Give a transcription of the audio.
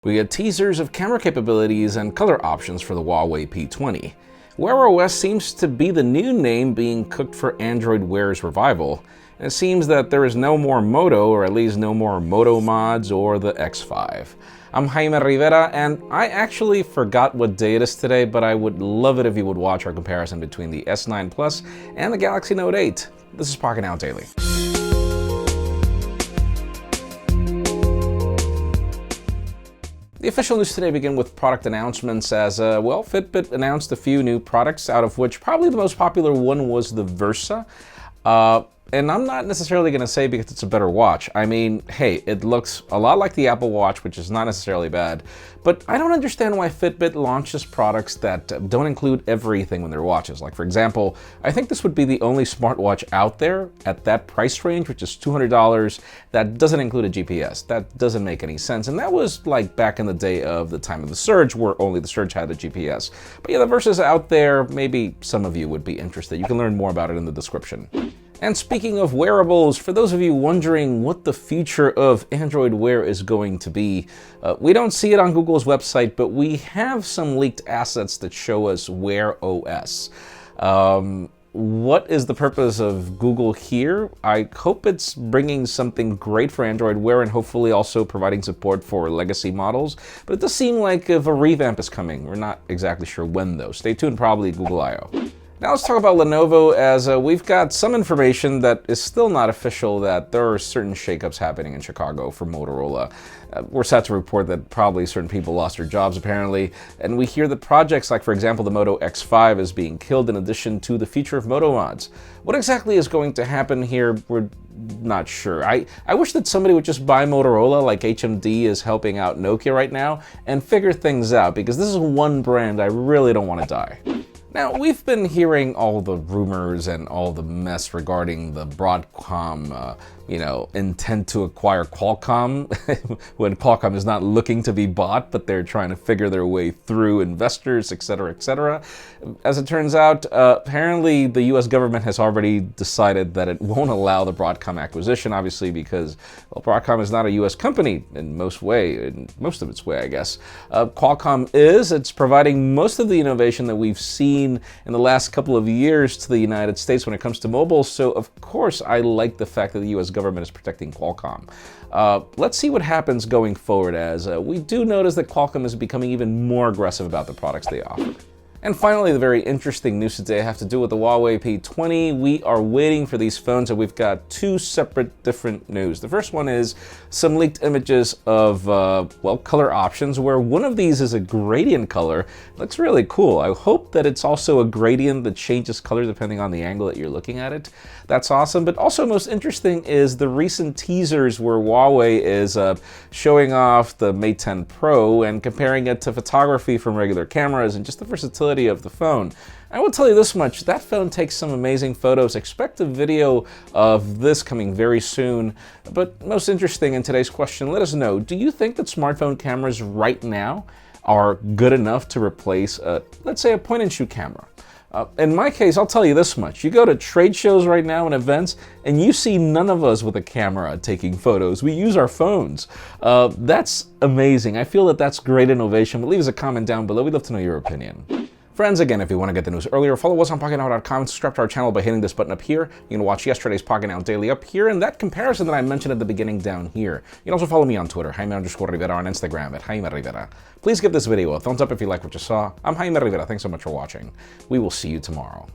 We get teasers of camera capabilities and color options for the Huawei P20. Wear OS seems to be the new name being cooked for Android Wear's revival, and it seems that there is no more Moto, or at least no more Moto mods or the X5. I'm Jaime Rivera, and I actually forgot what day it is today, but I would love it if you would watch our comparison between the S9 Plus and the Galaxy Note 8. This is Pocketnow Daily. The official news today begin with product announcements as, Fitbit announced a few new products, out of which probably the most popular one was the Versa. And I'm not necessarily going to say because it's a better watch. I mean, hey, it looks a lot like the Apple Watch, which is not necessarily bad. But I don't understand why Fitbit launches products that don't include everything in their watches. Like, for example, I think this would be the only smartwatch out there at that price range, which is $200, that doesn't include a GPS. That doesn't make any sense. And that was like back in the day of the time of the Surge, where only the Surge had a GPS. But yeah, the Versa's out there. Maybe some of you would be interested. You can learn more about it in the description. And speaking of wearables, for those of you wondering what the future of Android Wear is going to be, we don't see it on Google's website, but we have some leaked assets that show us Wear OS. What is the purpose of Google here? I hope it's bringing something great for Android Wear and hopefully also providing support for legacy models, but it does seem like if a revamp is coming. We're not exactly sure when though. Stay tuned, probably Google I/O. Now let's talk about Lenovo, as we've got some information that is still not official that there are certain shakeups happening in Chicago for Motorola. We're sad to report that probably certain people lost their jobs apparently, and we hear that projects like, for example, the Moto X5 is being killed in addition to the feature of Moto mods. What exactly is going to happen here, we're not sure. I wish that somebody would just buy Motorola like HMD is helping out Nokia right now and figure things out, because this is one brand I really don't want to die. Now, we've been hearing all the rumors and all the mess regarding the Broadcom, intent to acquire Qualcomm, when Qualcomm is not looking to be bought, but they're trying to figure their way through investors, etc., etc. As it turns out, apparently the US government has already decided that it won't allow the Broadcom acquisition, obviously because, well, Broadcom is not a US company in most of its way, I guess. Qualcomm is. It's providing most of the innovation that we've seen in the last couple of years to the United States when it comes to mobile, so of course I like the fact that the US government is protecting Qualcomm. Let's see what happens going forward, as we do notice that Qualcomm is becoming even more aggressive about the products they offer. And finally, the very interesting news today have to do with the Huawei P20. We are waiting for these phones, and we've got two separate different news. The first one is some leaked images of, color options, where one of these is a gradient color. It looks really cool. I hope that it's also a gradient that changes color depending on the angle that you're looking at it. That's awesome. But also most interesting is the recent teasers where Huawei is showing off the Mate 10 Pro and comparing it to photography from regular cameras and just the versatility of the phone. I will tell you this much, that phone takes some amazing photos. Expect a video of this coming very soon. But most interesting in today's question, let us know, do you think that smartphone cameras right now are good enough to replace, let's say, a point-and-shoot camera? In my case, I'll tell you this much. You go to trade shows right now and events, and you see none of us with a camera taking photos. We use our phones. That's amazing. I feel that that's great innovation, but leave us a comment down below. We'd love to know your opinion. Friends, again, if you want to get the news earlier, follow us on Pocketnow.com and subscribe to our channel by hitting this button up here. You can watch yesterday's Pocketnow Daily up here, and that comparison that I mentioned at the beginning down here. You can also follow me on Twitter, Jaime_Rivera, on Instagram at Jaime Rivera. Please give this video a thumbs up if you like what you saw. I'm Jaime Rivera. Thanks so much for watching. We will see you tomorrow.